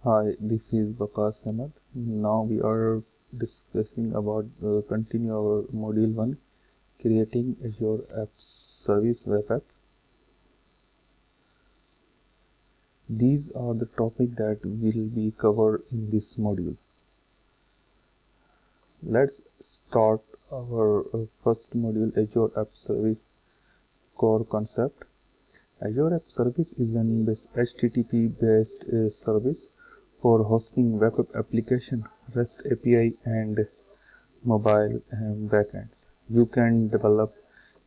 Hi, this is Bakas Ahmed. Now we are discussing about continue our module 1, creating Azure App Service web app. These are the topic that will be covered in this module. Let's start our first module, Azure App Service core concept. Azure App Service is an HTTP based service for hosting web application, REST API and mobile backends. You can develop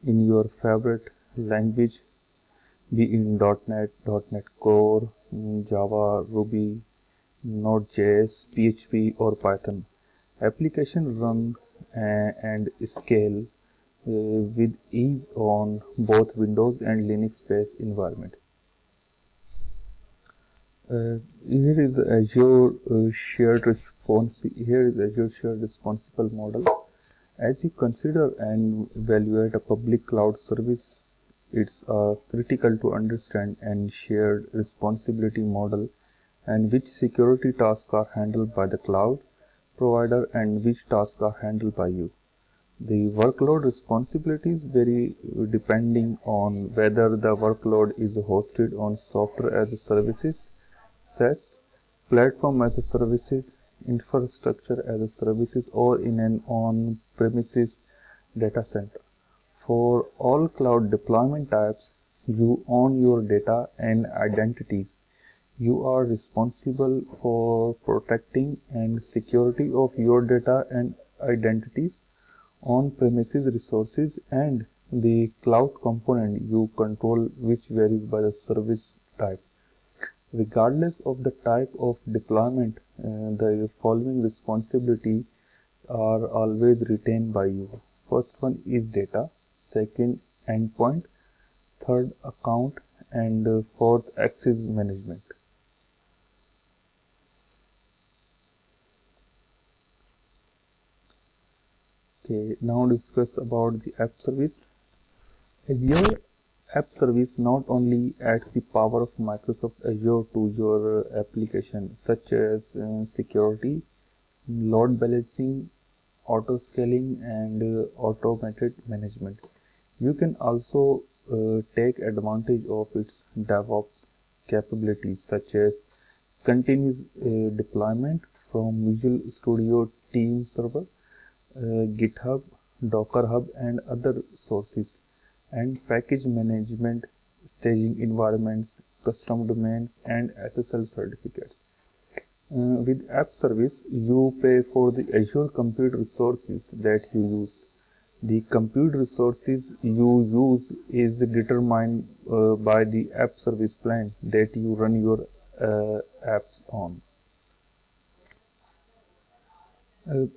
in your favorite language, be in .NET, .NET Core, Java, Ruby, Node.js, PHP or Python. Application run and scale with ease on both Windows and Linux-based environments. Here is Azure shared responsible model. As you consider and evaluate a public cloud service, it's critical to understand and shared responsibility model and which security tasks are handled by the cloud provider and which tasks are handled by you. The workload responsibilities vary depending on whether the workload is hosted on software as a services, SaaS, platform as a services, infrastructure as a services, or in an on-premises data center. For all cloud deployment types, you own your data and identities. You are responsible for protecting and security of your data and identities, on-premises resources, and the cloud component you control, which varies by the service type. Regardless of the type of deployment, the following responsibilities are always retained by you. First one is data, second endpoint, third account, and fourth access management. Okay, now discuss about the app service. Azure App Service not only adds the power of Microsoft Azure to your application, such as security, load balancing, auto scaling, and automated management. You can also take advantage of its DevOps capabilities, such as continuous deployment from Visual Studio Team Server, GitHub, Docker Hub, and other sources, and package management, staging environments, custom domains, and SSL certificates. With App Service, you pay for the Azure compute resources that you use. The compute resources you use is determined by the App Service plan that you run your apps on.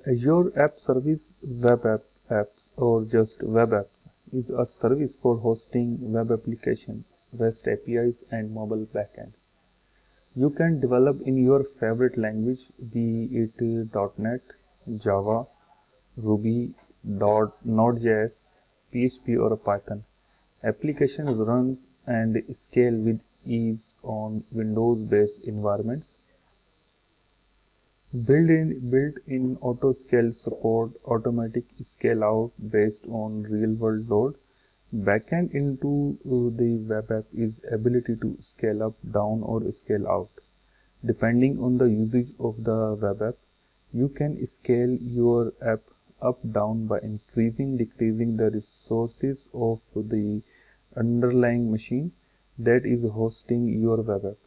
Azure App Service apps or just web apps is a service for hosting web applications, REST APIs, and mobile backends. You can develop in your favorite language, be it .NET, Java, Ruby, Node.js, PHP, or Python. Applications runs and scale with ease on Windows-based environments. Built-in auto-scale support, automatic scale-out based on real-world load. Backend into the web app is ability to scale up, down, or scale out. Depending on the usage of the web app, you can scale your app up, down by increasing, decreasing the resources of the underlying machine that is hosting your web app.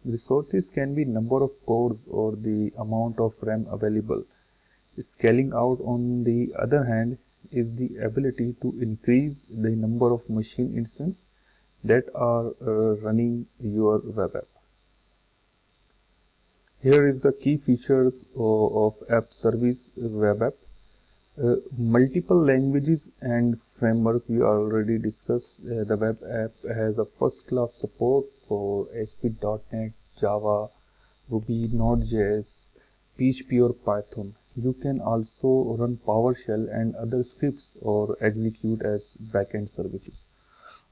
Resources can be number of cores or the amount of RAM available. Scaling out, on the other hand, is the ability to increase the number of machine instances that are running your web app. Here is the key features of App Service web app. Multiple languages and framework we already discussed. The web app has a first-class support for ASP.NET, Java, Ruby, Node.js, PHP, or Python. You can also run PowerShell and other scripts or execute as backend services.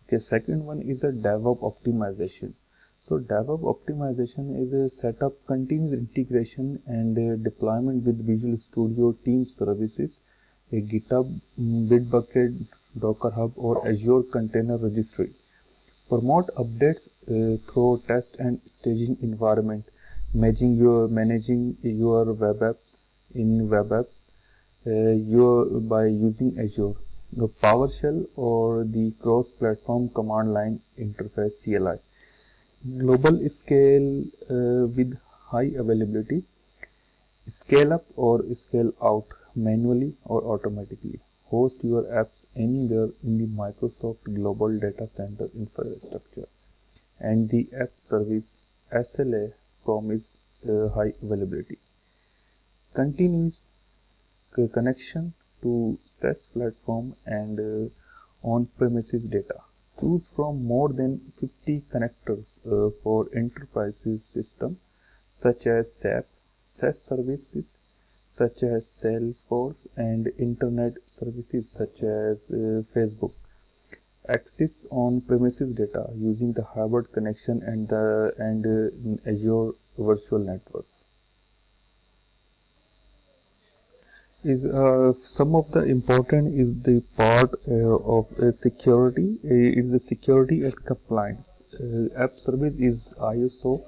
Okay, second one is a DevOps optimization. So DevOps optimization is a setup, continuous integration and deployment with Visual Studio Team Services, a GitHub, Bitbucket, Docker Hub or Azure Container Registry. Promote updates through test and staging environment, managing your web apps in web apps by using Azure, the PowerShell or the cross-platform command line interface CLI. Global scale with high availability, scale up or scale out manually or automatically. Host your apps anywhere in the Microsoft Global Data Center infrastructure, and the app service SLA promise high availability. Continuous connection to SaaS platform and on-premises data. Choose from more than 50 connectors for enterprises system such as SAP, SaaS services such as Salesforce and internet services such as Facebook. Access on-premises data using the hybrid connection and Azure Virtual Networks. Is some of the important is the part of security is the security and compliance. App service is ISO,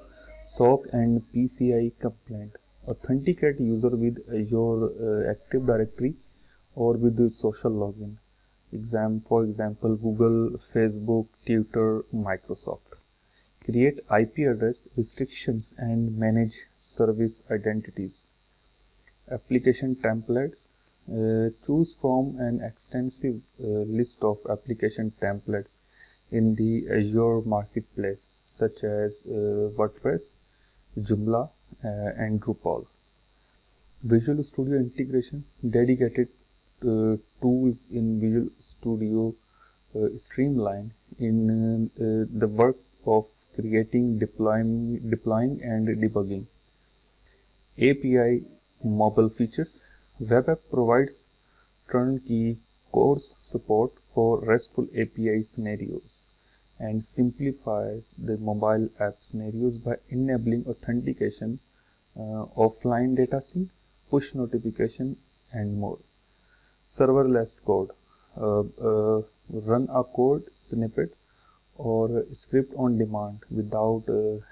SOC and PCI compliant. Authenticate user with Azure Active Directory or with the social login. For example, Google, Facebook, Twitter, Microsoft. Create IP address restrictions and manage service identities. Application templates. Choose from an extensive list of application templates in the Azure Marketplace such as WordPress, Joomla and Drupal. Visual Studio integration. Dedicated tools in Visual Studio streamline in the work of creating, deploying and debugging. API mobile features. Web app provides turnkey coarse support for RESTful API scenarios and simplifies the mobile app scenarios by enabling authentication, offline data sync, push notification and more. Serverless code. Run a code snippet or script on demand without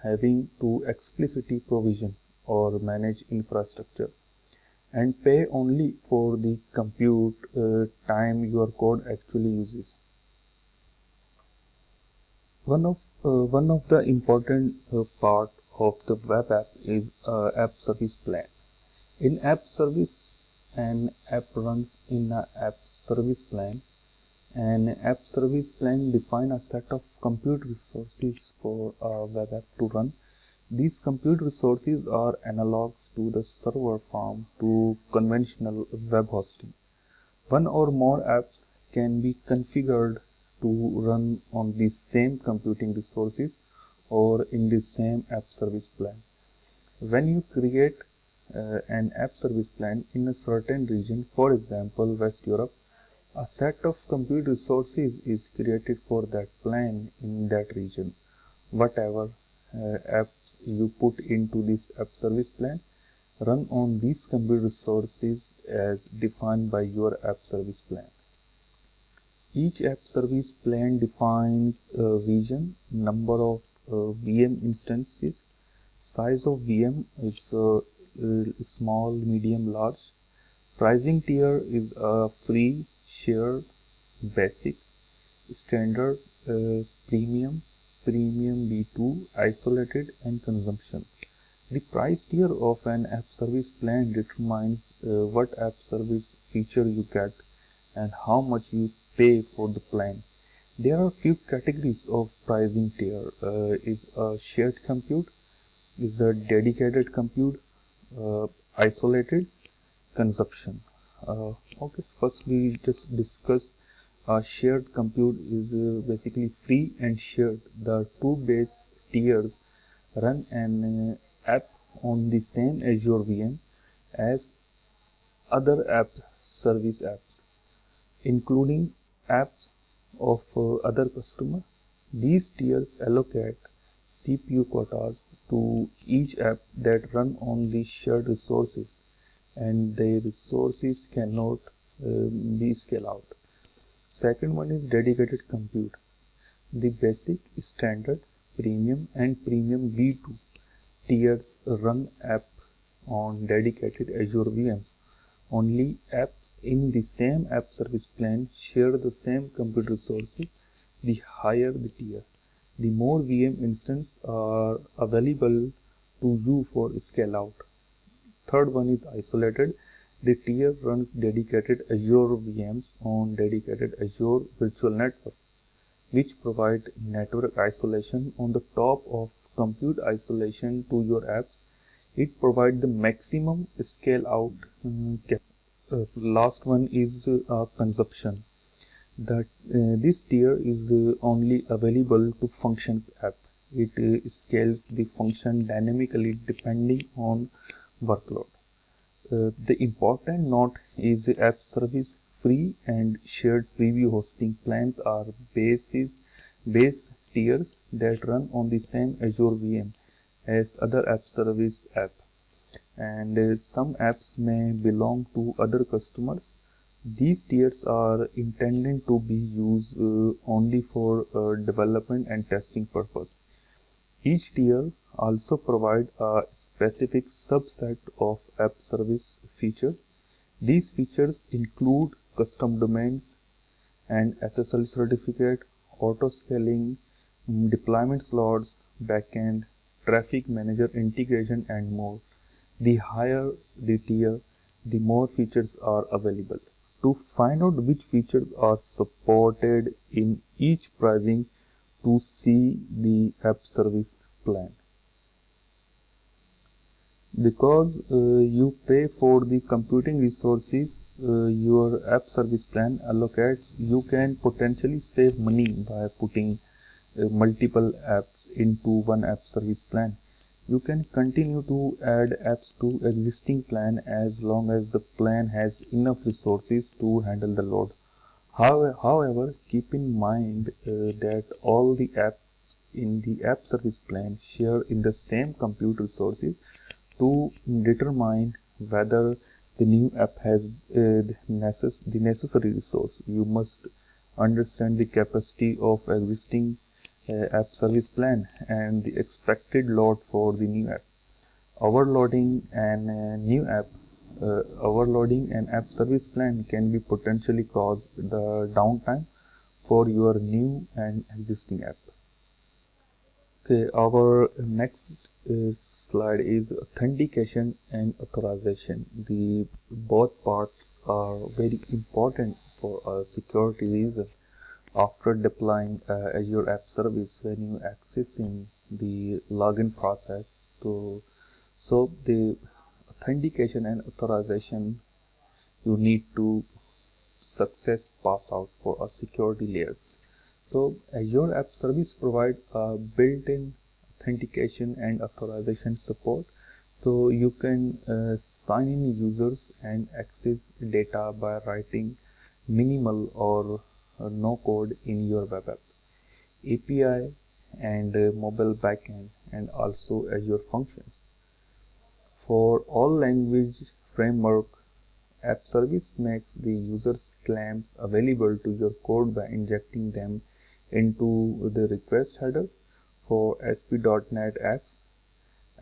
having to explicitly provision or manage infrastructure, and pay only for the compute time your code actually uses. One of the important part of the web app is app service plan. In app service, an app runs in an app service plan. An app service plan defines a set of compute resources for a web app to run. These compute resources are analogs to the server farm to conventional web hosting. One or more apps can be configured to run on the same computing resources or in the same app service plan. When you create an app service plan in a certain region, for example West Europe, a set of compute resources is created for that plan in that region. Whatever apps you put into this app service plan run on these compute resources as defined by your app service plan. Each app service plan defines a vision, number of VM instances, size of VM, it's small, medium, large. Pricing tier is a free, shared, basic, standard, premium, premium B2, isolated and consumption. The price tier of an app service plan determines what app service feature you get and how much you pay for the plan. There are few categories of pricing tier. Is a shared compute, is a dedicated compute, isolated, consumption. Okay, first we just discuss shared compute is basically free and shared. The two base tiers run an app on the same Azure VM as other app service apps, including apps of other customer. These tiers allocate CPU quotas to each app that run on the shared resources, and the resources cannot be scaled out. Second one is dedicated compute. The basic, standard, premium and premium V2 tiers run app on dedicated Azure VMs. Only apps in the same app service plan share the same compute resources. The higher the tier, the more VM instances are available to you for scale out. Third one is isolated. The tier runs dedicated Azure VMs on dedicated Azure virtual networks, which provide network isolation on the top of compute isolation to your apps. It provides the maximum scale out. Last one is consumption. That this tier is only available to functions app. It scales the function dynamically depending on workload. The important note is the app service free and shared preview hosting plans are base tiers that run on the same Azure VM as other app service app, and some apps may belong to other customers. These tiers are intended to be used only for development and testing purpose. Each tier also provides a specific subset of app service features. These features include custom domains and SSL certificate, auto scaling, deployment slots, backend, traffic manager integration, and more. The higher the tier, the more features are available. To find out which features are supported in each pricing, to see the app service plan. Because you pay for the computing resources your app service plan allocates, you can potentially save money by putting multiple apps into one app service plan. You can continue to add apps to existing plan as long as the plan has enough resources to handle the load. However, keep in mind that all the apps in the app service plan share in the same compute resources. To determine whether the new app has the necessary resource, you must understand the capacity of existing app service plan and the expected load for the new app. Overloading an app service plan can be potentially cause the downtime for your new and existing app. Okay, our next slide is authentication and authorization. The both parts are very important for a security reason. After deploying Azure App Service, when you accessing the login process, so the authentication and authorization, you need to success pass out for a security layers. So Azure App Service provide a built-in authentication and authorization support. So you can sign in users and access data by writing minimal or no code in your web app, API and mobile backend, and also Azure Functions. For all language framework, App Service makes the user's claims available to your code by injecting them into the request headers. For ASP.NET apps,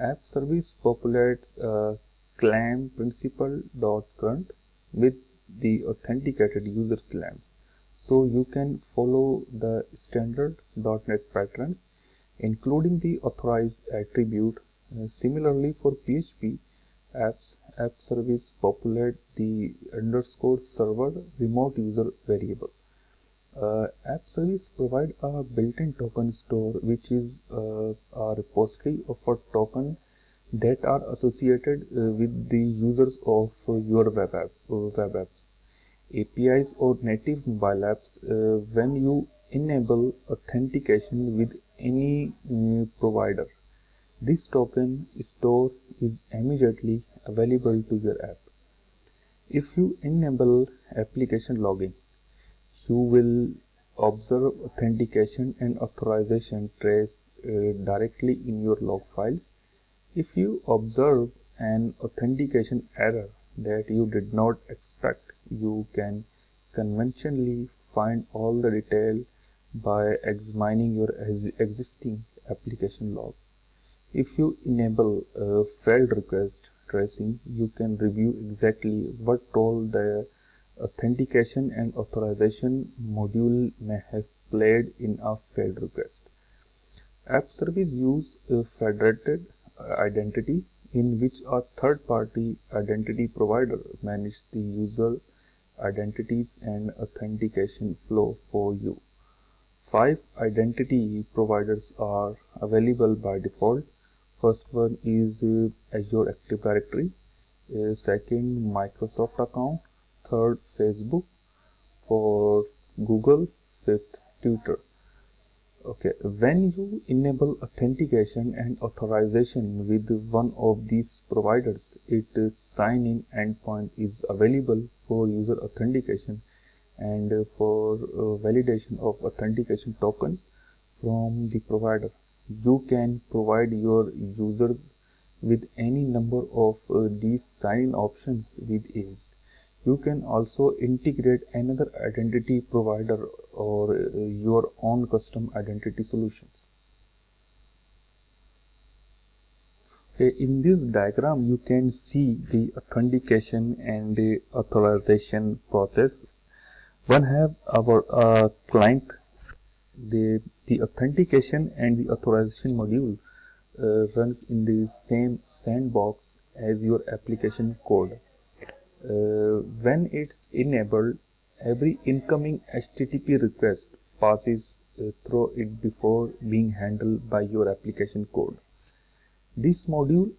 App Service populates claim principal.current with the authenticated user claims. So you can follow the standard .NET patterns, including the authorized attribute. Similarly, for PHP apps, App Service populate the underscore server remote user variable. App Service provide a built-in token store, which is a repository of a token that are associated with the users of your web apps, APIs or native mobile apps. When you enable authentication with any provider, this token store is immediately available to your app. If you enable application login, you will observe authentication and authorization trace directly in your log files. If you observe an authentication error that you did not expect, you can conventionally find all the detail by examining your existing application logs. If you enable failed request tracing, you can review exactly what role the authentication and authorization module may have played in a failed request. App service use a federated identity in which a third-party identity provider manages the user identities and authentication flow for you. 5 identity providers are available by default. First one is Azure Active Directory, second Microsoft account, third Facebook, for Google, fifth Twitter. Okay, when you enable authentication and authorization with one of these providers, its sign-in endpoint is available for user authentication and for validation of authentication tokens from the provider. You can provide your users with any number of these sign-in options with ease. You can also integrate another identity provider or your own custom identity solutions. In this diagram, you can see the authentication and the authorization process. One have our client, the authentication and the authorization module runs in the same sandbox as your application code. When it's enabled, every incoming HTTP request passes through it before being handled by your application code. This module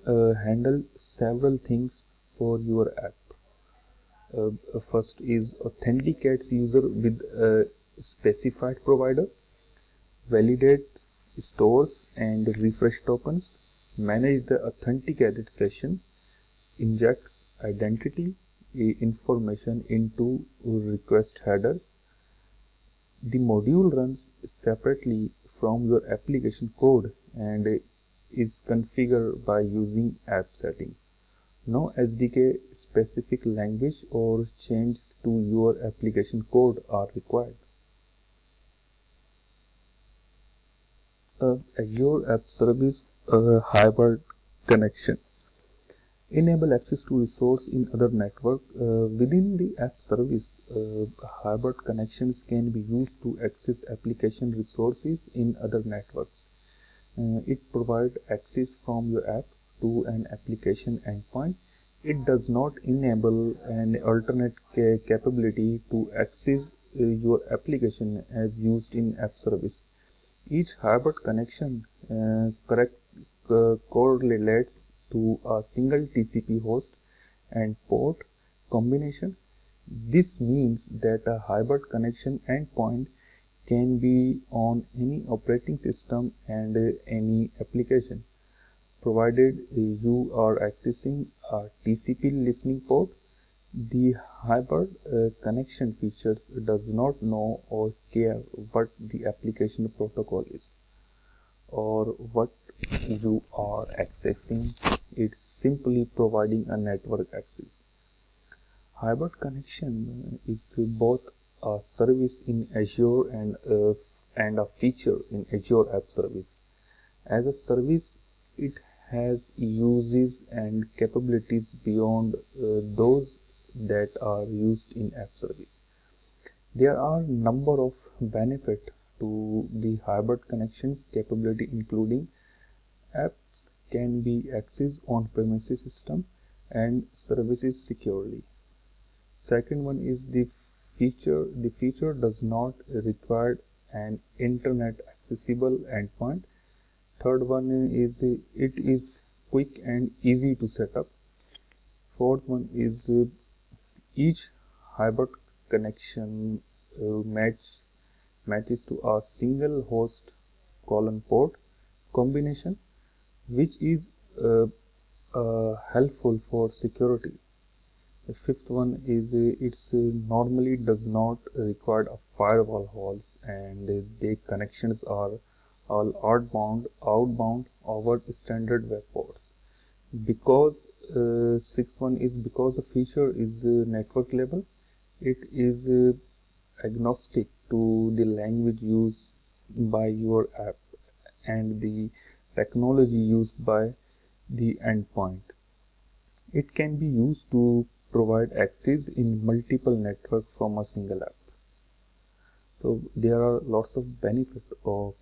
handles several things for your app. First is authenticates user with a specified provider, validates, stores and refresh tokens, manage the authenticated session, injects identity information into request headers. The module runs separately from your application code and is configured by using app settings. No SDK specific language or changes to your application code are required. Azure App Service hybrid connection. Enable access to resource in other network. Within the app service, hybrid connections can be used to access application resources in other networks. It provides access from your app to an application endpoint. It does not enable an alternate capability to access your application as used in app service. Each hybrid connection correlates to a single TCP host and port combination. This means that a hybrid connection endpoint can be on any operating system and any application, provided you are accessing a TCP listening port. The hybrid connection features does not know or care what the application protocol is or what you are accessing. It's simply providing a network access. Hybrid connection is both a service in Azure and a feature in Azure App Service. As a service, it has uses and capabilities beyond those that are used in app service. There are a number of benefits to the hybrid connections capability, including apps can be accessed on premises system and services securely. Second one is the feature does not require an internet accessible endpoint. Third one is it is quick and easy to set up. Fourth one is each hybrid connection matches to a single host port combination, which is helpful for security. The fifth one is it's normally does not require a firewall holes and the connections are all outbound over standard web ports. Because 6.1 is because the feature is network level, it is agnostic to the language used by your app and the technology used by the endpoint. It can be used to provide access in multiple networks from a single app. So there are lots of benefits of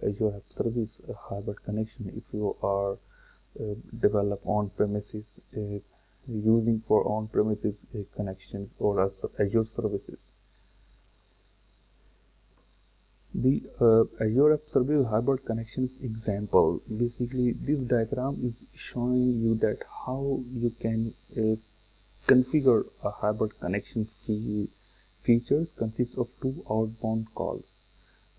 Azure App Service hybrid connection if you are develop on-premises using for on-premises connections or as Azure services. The Azure App Service hybrid connections example, basically this diagram is showing you that how you can configure a hybrid connection features consists of two outbound calls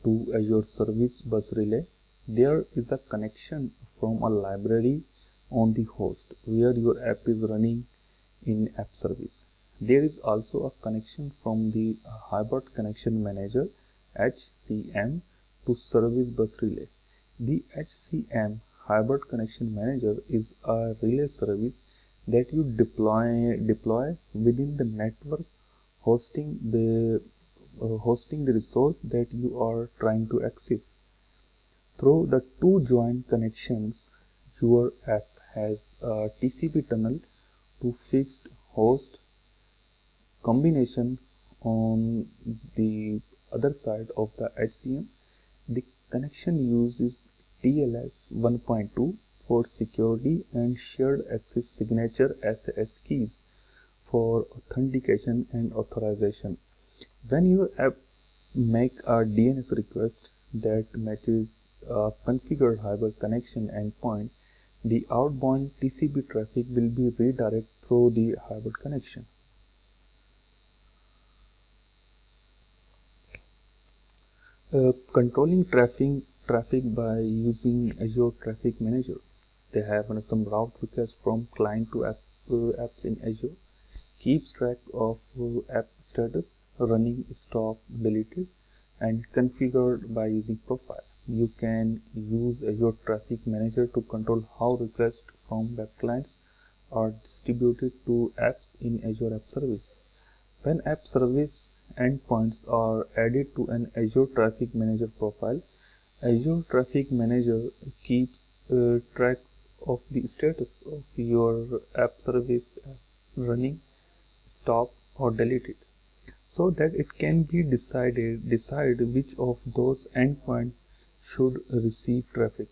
to Azure Service Bus Relay. There is a connection from a library on the host where your app is running in app service. There is also a connection from the hybrid connection manager HCM to Service Bus Relay. The HCM hybrid connection manager is a relay service that you deploy within the network hosting the resource that you are trying to access. Through the two joint connections, your app has a TCP tunnel to fixed host combination on the other side of the HCM. The connection uses TLS 1.2 for security and shared access signature SAS keys for authentication and authorization. When your app make a DNS request that matches a configured hybrid connection endpoint, the outbound TCP traffic will be redirected through the hybrid connection. Controlling traffic by using Azure Traffic Manager. They have some route requests from client to apps in Azure, keeps track of app status, running, stop, deleted, and configured by using profile. You can use Azure Traffic Manager to control how requests from web clients are distributed to apps in Azure App Service. When app service endpoints are added to an Azure Traffic Manager profile, Azure Traffic Manager keeps track of the status of your app service running, stop, or deleted, so that it can be decide which of those endpoints should receive traffic.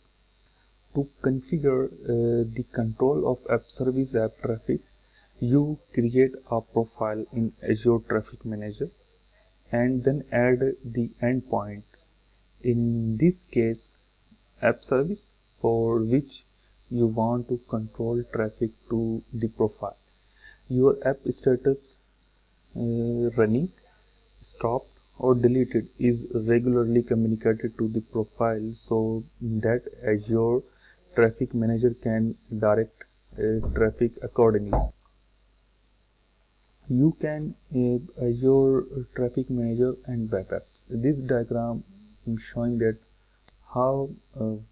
To configure the control of app service app traffic, you create a profile in Azure Traffic Manager and then add the endpoints. In this case, app service for which you want to control traffic to the profile. Your app status running, stopped, or deleted is regularly communicated to the profile so that Azure Traffic Manager can direct traffic accordingly. You can Azure Traffic Manager and web apps. This diagram is showing that how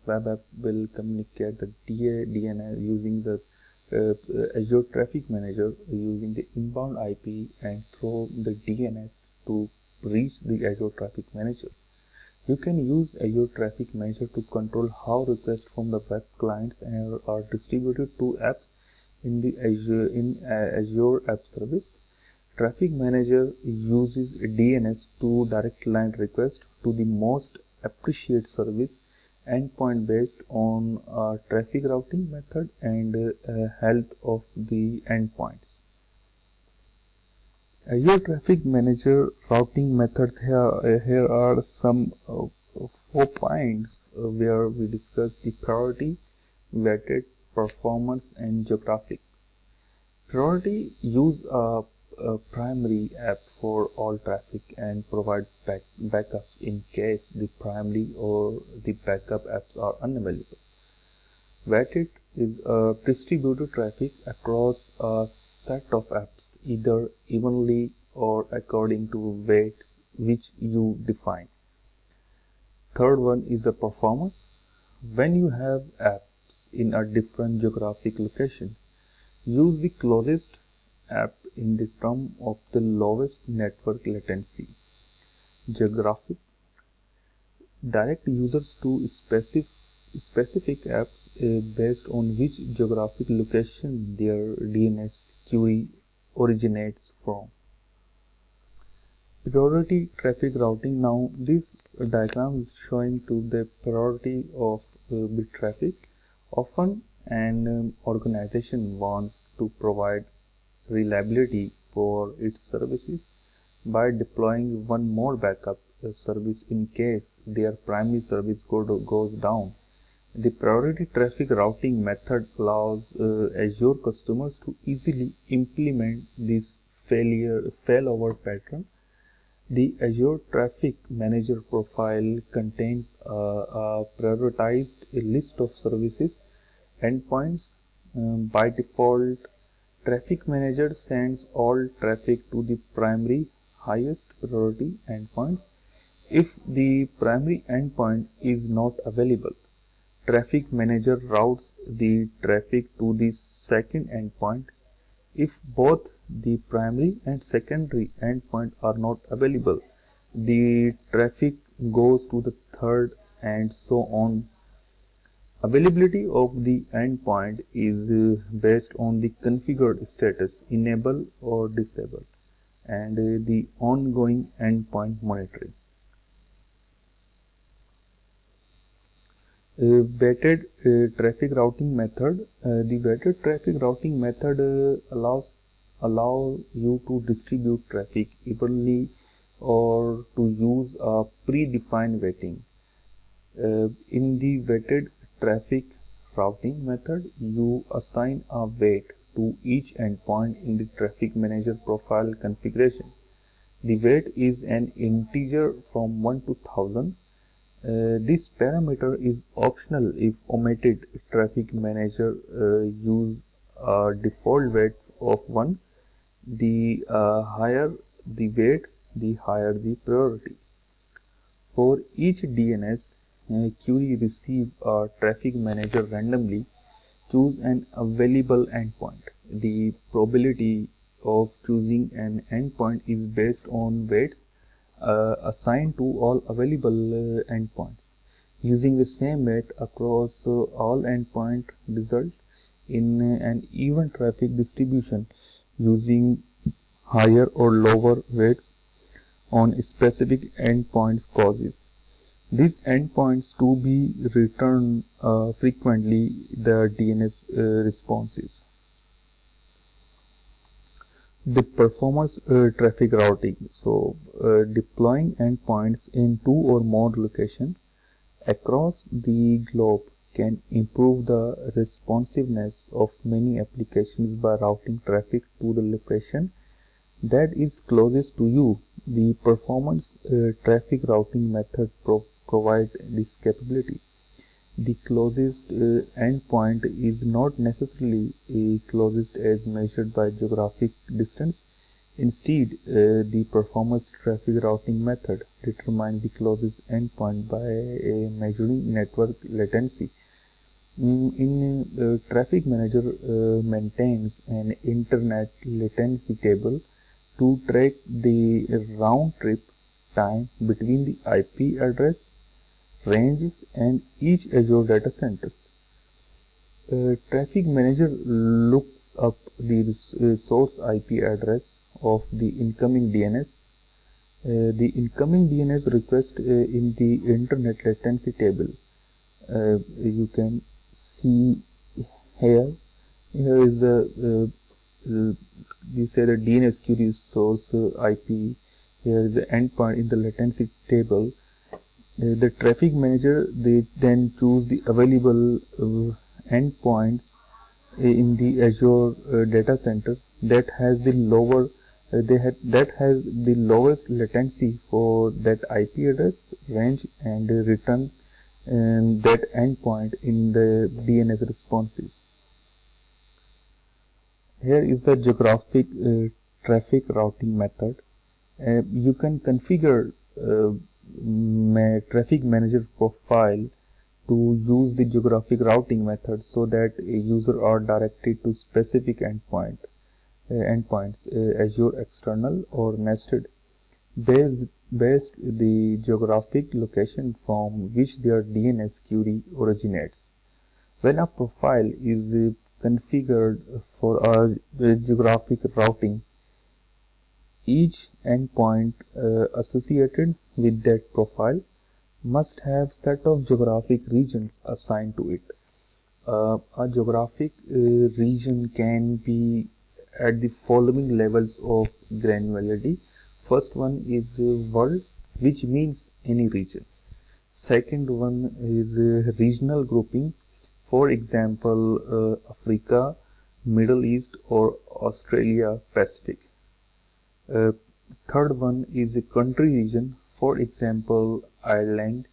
web app will communicate the DNS using the Azure Traffic Manager using the inbound IP and through the DNS to reach the Azure Traffic Manager. You can use Azure Traffic Manager to control how requests from the web clients are distributed to apps in the Azure App Service. Traffic Manager uses DNS to direct client requests to the most appropriate service endpoint based on traffic routing method and health of the endpoints. Azure Traffic Manager routing methods here are some 4 points where we discuss the priority, weighted, performance, and geographic. Priority use a primary app for all traffic and provide backups in case the primary or the backup apps are unavailable. Weighted is distributed traffic across a set of apps, either evenly or according to weights which you define. third one is the performance. When you have apps in a different geographic location, use the closest app in the term of the lowest network latency. Geographic direct users to specific apps based on which geographic location their DNS query originates from. Priority traffic routing. Now this diagram is showing to the priority of bit traffic. Often an organization wants to provide reliability for its services by deploying one more backup service in case their primary service goes down. The priority traffic routing method allows Azure customers to easily implement this failover pattern. The Azure Traffic Manager profile contains a prioritized list of services endpoints. By default, Traffic Manager sends all traffic to the primary highest priority endpoints. If the primary endpoint is not available, Traffic Manager routes the traffic to the second endpoint. If both the primary and secondary endpoint are not available, the traffic goes to the third and so on. Availability of the endpoint is based on the configured status, enable or disable, and the ongoing endpoint monitoring. Weighted traffic routing method. The weighted traffic routing method allow you to distribute traffic evenly or to use a predefined weighting. In the weighted traffic routing method, you assign a weight to each endpoint in the Traffic Manager profile configuration. The weight is an integer from 1 to 1000. This parameter is optional if omitted. Traffic Manager use a default weight of 1. The higher the weight, the higher the priority. For each DNS query receive a Traffic Manager randomly choose an available endpoint. The probability of choosing an endpoint is based on weights assigned to all available endpoints. Using the same weight across all endpoint result in an even traffic distribution using higher or lower weights on specific endpoints causes these endpoints to be returned frequently the DNS responses. The performance traffic routing. So deploying endpoints in 2 or more locations across the globe can improve the responsiveness of many applications by routing traffic to the location that is closest to you. The performance traffic routing method provides this capability. The closest endpoint is not necessarily closest as measured by geographic distance. Instead, the performance traffic routing method determines the closest endpoint by measuring network latency. Traffic Manager maintains an internet latency table to track the round trip time between the IP address ranges and each Azure data centers. Traffic Manager looks up the source IP address of the incoming DNS. The incoming DNS request in the internet latency table. You can see here. Here is the we say the DNS query source IP. Here is the endpoint in the latency table. The Traffic Manager they then choose the available endpoints in the Azure data center that has the lowest latency for that IP address range and return that endpoint in the DNS responses. Here is the geographic traffic routing method. You can configure traffic manager profile to use the geographic routing method so that a user are directed to specific endpoints, Azure external or nested, based the geographic location from which their DNS query originates. When a profile is configured for a geographic routing, each endpoint associated with that profile must have set of geographic regions assigned to it. A geographic region can be at the following levels of granularity. First one is world, which means any region. Second one is regional grouping, for example, Africa, Middle East or Australia Pacific. Third one is a country region, for example, Ireland,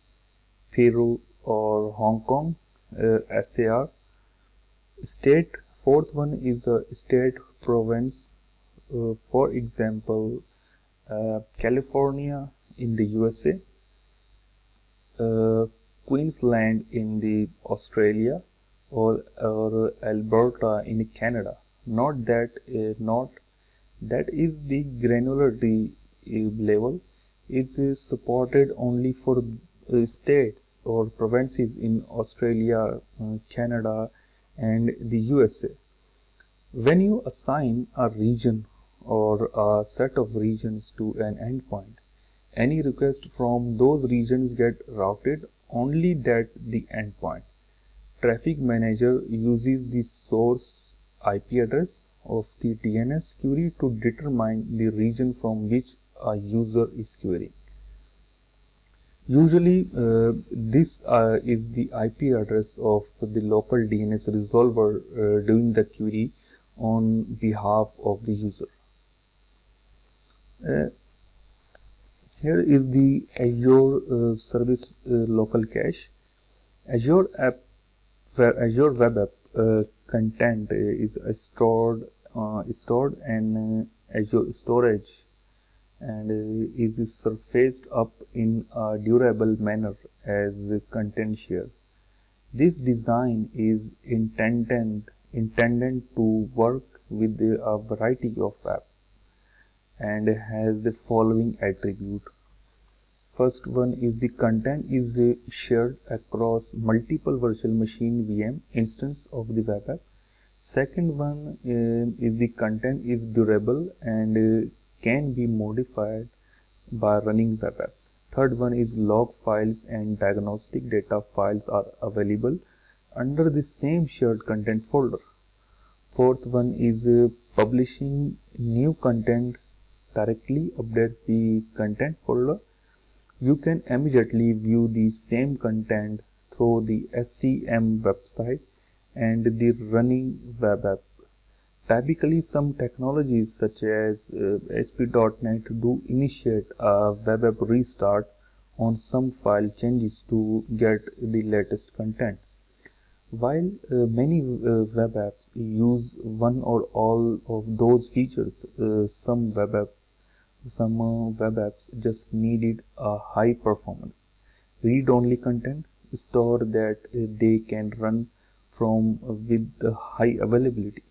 Peru or Hong Kong, SAR. State, fourth one is a state province, for example, California in the USA, Queensland in the Australia, or Alberta in Canada. Not that is the granularity level is supported only for states or provinces in Australia, Canada and the USA. When you assign a region or a set of regions to an endpoint, any request from those regions get routed only at the endpoint. Traffic manager uses the source IP address of the DNS query to determine the region from which a user is querying. Usually, this is the IP address of the local DNS resolver doing the query on behalf of the user. Here is the Azure Service Local Cache. Azure Web App content is stored in Azure Storage and is surfaced up in a durable manner as content share. This design is intended to work with a variety of apps and has the following attribute. First one is the content is shared across multiple virtual machine VM instance of the web app. Second one is the content is durable and can be modified by running web apps. Third one is log files and diagnostic data files are available under the same shared content folder. Fourth one is publishing new content directly updates the content folder. You can immediately view the same content through the SCM website and the running web app. Typically, some technologies such as ASP.NET do initiate a web app restart on some file changes to get the latest content. While many web apps use one or all of those features, some web apps just needed a high performance read-only content store that they can run from with high availability.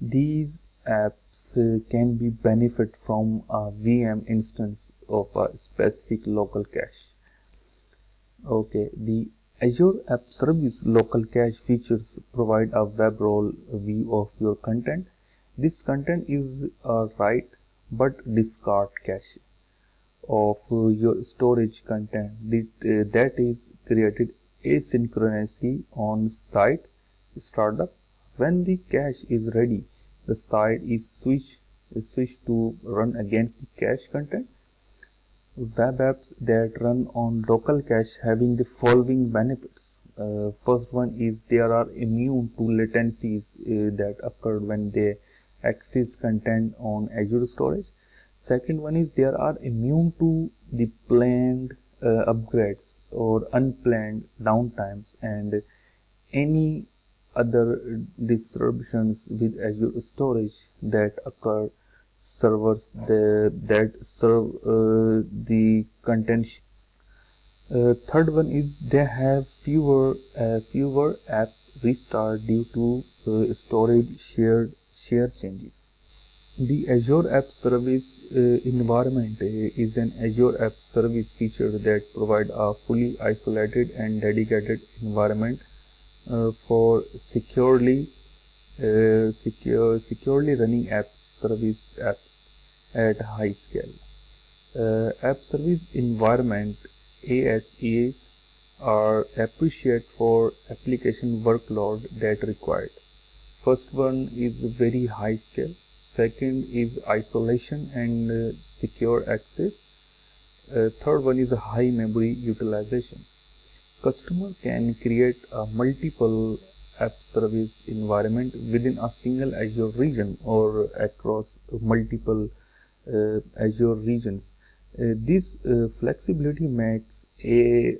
These apps can be benefit from a VM instance of a specific local cache. Okay, the Azure App Service Local Cache features provide a web role view of your content. This content is a write but discard cache of your storage content that is created asynchronously on site startup. When the cache is ready, the site is switched to run against the cache content. Web apps that run on local cache having the following benefits. First one is they are immune to latencies that occur when they access content on Azure storage. Second one is they are immune to the planned upgrades or unplanned downtimes and any other disruptions with Azure storage that occur servers that serve the content Third one is they have fewer app restart due to storage share changes. The Azure App Service environment is an Azure App Service feature that provide a fully isolated and dedicated environment for securely running apps at high scale. App Service Environment ASEs are appreciated for application workload that required. First one is very high scale. Second is isolation and secure access. Third one is a high memory utilization. Customer can create a multiple app service environment within a single Azure region or across multiple Azure regions. This flexibility makes a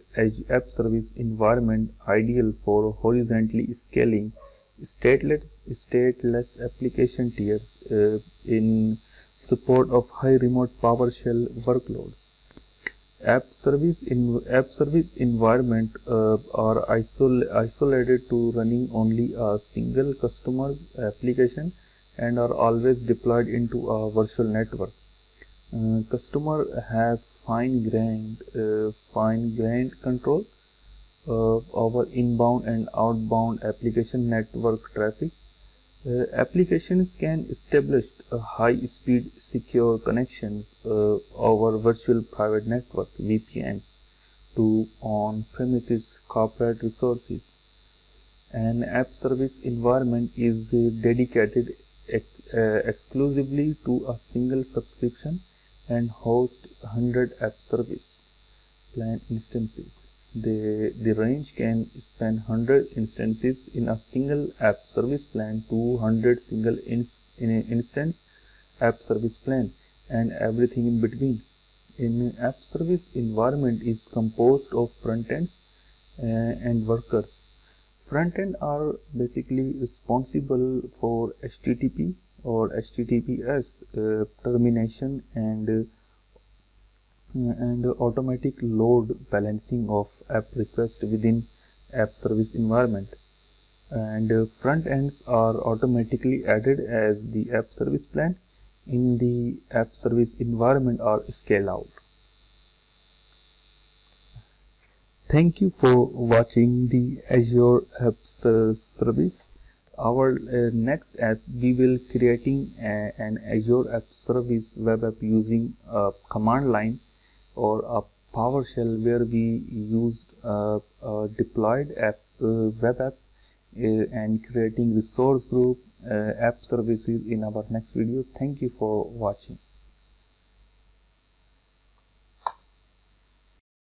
app service environment ideal for horizontally scaling stateless application tiers in support of high remote PowerShell workloads. App service environment are isolated to running only a single customer's application and are always deployed into a virtual network. Customer have fine-grained control over inbound and outbound application network traffic. Applications can establish high-speed secure connections over virtual private network VPNs to on-premises corporate resources. An app service environment is dedicated exclusively to a single subscription and host 100 app service plan instances. The range can span 100 instances in a single app service plan to 100 single instance app service plan and everything in between. An app service environment is composed of front ends and workers. Front end are basically responsible for HTTP or HTTPS termination and automatic load balancing of app request within app service environment, and front ends are automatically added as the app service plan in the app service environment or scale out. Thank you for watching the Azure App Service. Our next app, we will creating an Azure App Service web app using a command line or a PowerShell, where we used a deployed app web app and creating resource group app services in our next video. Thank you for watching.